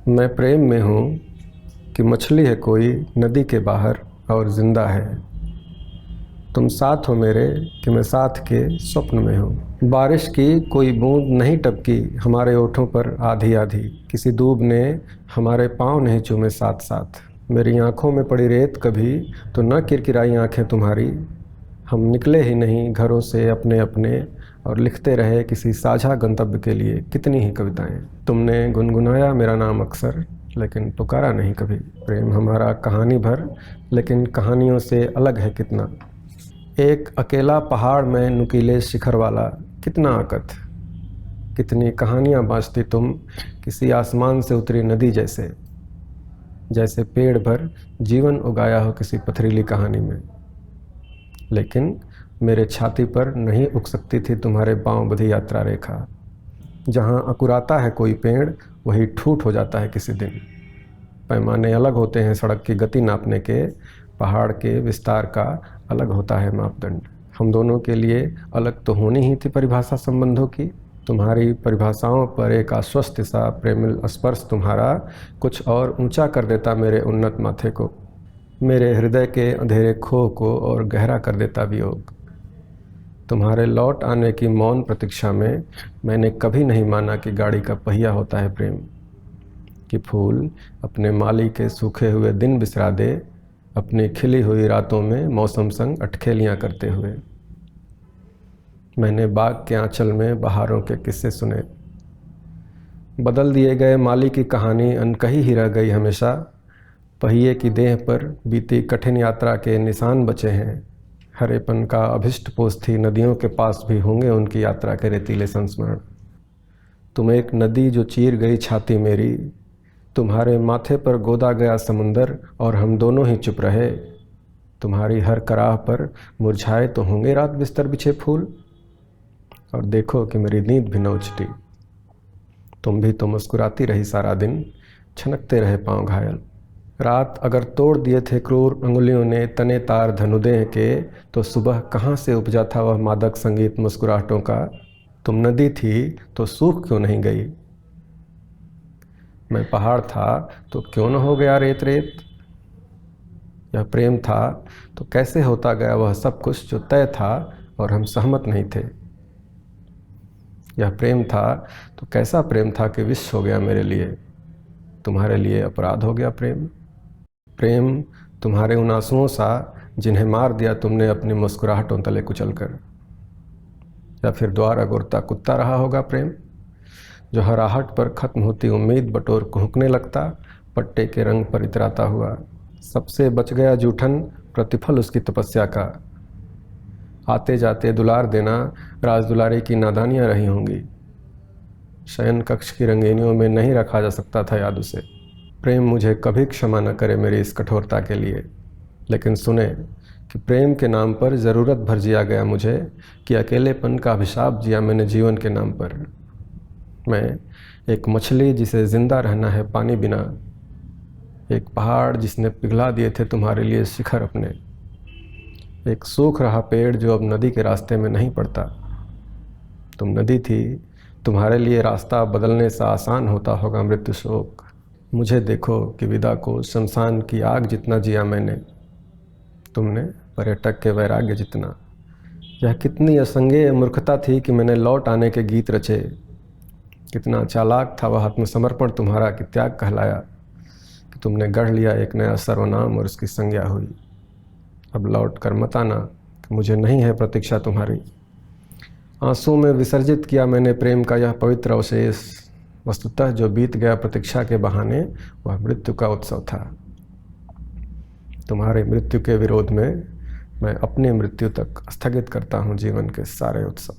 मैं प्रेम में हूँ कि मछली है कोई नदी के बाहर और ज़िंदा है। तुम साथ हो मेरे कि मैं साथ के स्वप्न में हूँ। बारिश की कोई बूंद नहीं टपकी हमारे ओठों पर आधी आधी, किसी दूब ने हमारे पाँव नहीं चूमे साथ साथ। मेरी आँखों में पड़ी रेत कभी तो न किरकिराई आँखें तुम्हारी। हम निकले ही नहीं घरों से अपने अपने और लिखते रहे किसी साझा गंतव्य के लिए कितनी ही कविताएं। तुमने गुनगुनाया मेरा नाम अक्सर लेकिन पुकारा नहीं कभी। प्रेम हमारा कहानी भर लेकिन कहानियों से अलग है कितना। एक अकेला पहाड़ में नुकीले शिखर वाला कितना आकत। कितनी कहानियाँ बाँचती तुम किसी आसमान से उतरी नदी जैसे, जैसे पेड़ भर जीवन उगाया हो किसी पथरीली कहानी में। लेकिन मेरे छाती पर नहीं उग सकती थी तुम्हारे पाँव बधी यात्रा रेखा। जहाँ अकुराता है कोई पेड़ वही ठूठ हो जाता है किसी दिन। पैमाने अलग होते हैं सड़क की गति नापने के, पहाड़ के विस्तार का अलग होता है मापदंड। हम दोनों के लिए अलग तो होनी ही थी परिभाषा संबंधों की। तुम्हारी परिभाषाओं पर एक आश्वस्त सा प्रेमिल स्पर्श तुम्हारा कुछ और ऊंचा कर देता मेरे उन्नत माथे को, मेरे हृदय के अंधेरे खो को और गहरा कर देता वियोग। तुम्हारे लौट आने की मौन प्रतीक्षा में मैंने कभी नहीं माना कि गाड़ी का पहिया होता है प्रेम, कि फूल अपने माली के सूखे हुए दिन बिसरा दे अपनी खिली हुई रातों में मौसम संग अटखेलियाँ करते हुए। मैंने बाग के आंचल में बहारों के किस्से सुने, बदल दिए गए माली की कहानी अनकही ही रह गई हमेशा। पहिए की देह पर बीती कठिन यात्रा के निशान बचे हैं। हरेपन का अभिष्ट पोष थी नदियों के पास भी होंगे उनकी यात्रा के रेतीले संस्मरण। तुम एक नदी जो चीर गई छाती मेरी, तुम्हारे माथे पर गोदा गया समुंदर और हम दोनों ही चुप रहे। तुम्हारी हर कराह पर मुरझाए तो होंगे रात बिस्तर बिछे फूल, और देखो कि मेरी नींद भी न उछटी। तुम भी तो मुस्कुराती रही सारा दिन, छनकते रहे पाँव घायल। रात अगर तोड़ दिए थे क्रूर अंगुलियों ने तने तार धनुदेह के, तो सुबह कहाँ से उपजा था वह मादक संगीत मुस्कुराहटों का। तुम नदी थी तो सूख क्यों नहीं गई, मैं पहाड़ था तो क्यों न हो गया रेत रेत। यह प्रेम था तो कैसे होता गया वह सब कुछ जो तय था और हम सहमत नहीं थे। यह प्रेम था तो कैसा प्रेम था कि विष हो गया मेरे लिए, तुम्हारे लिए अपराध हो गया प्रेम। प्रेम तुम्हारे उन आंसुओं सा जिन्हें मार दिया तुमने अपनी मुस्कुराहटों तले कुचल कर। या फिर द्वार अगुरता कुत्ता रहा होगा प्रेम, जो हर आहट पर खत्म होती उम्मीद बटोर कुहकने लगता पट्टे के रंग पर इतराता हुआ। सबसे बच गया जूठन प्रतिफल उसकी तपस्या का। आते जाते दुलार देना राज दुलारे की नादानियाँ रही होंगी। शयन कक्ष की रंगीनियों में नहीं रखा जा सकता था याद उसे। प्रेम मुझे कभी क्षमा न करे मेरी इस कठोरता के लिए, लेकिन सुने कि प्रेम के नाम पर ज़रूरत भर जिया गया मुझे, कि अकेलेपन का अभिशाप जिया मैंने जीवन के नाम पर। मैं एक मछली जिसे ज़िंदा रहना है पानी बिना, एक पहाड़ जिसने पिघला दिए थे तुम्हारे लिए शिखर अपने, एक सूख रहा पेड़ जो अब नदी के रास्ते में नहीं पड़ता। तुम नदी थी, तुम्हारे लिए रास्ता बदलने सा आसान होता होगा मृत्यु शोक। मुझे देखो कि विदा को शमशान की आग जितना जिया मैंने, तुमने पर्यटक के वैराग्य जितना। यह कितनी असंगेय मूर्खता थी कि मैंने लौट आने के गीत रचे। कितना चालाक था वह आत्मसमर्पण तुम्हारा कि त्याग कहलाया, कि तुमने गढ़ लिया एक नया सर्वनाम और उसकी संज्ञा हुई। अब लौट कर मत आना कि मुझे नहीं है प्रतीक्षा तुम्हारी। आंसू में विसर्जित किया मैंने प्रेम का यह पवित्र अवशेष। वस्तुतः जो बीत गया प्रतीक्षा के बहाने वह मृत्यु का उत्सव था। तुम्हारे मृत्यु के विरोध में मैं अपनी मृत्यु तक स्थगित करता हूँ जीवन के सारे उत्सव।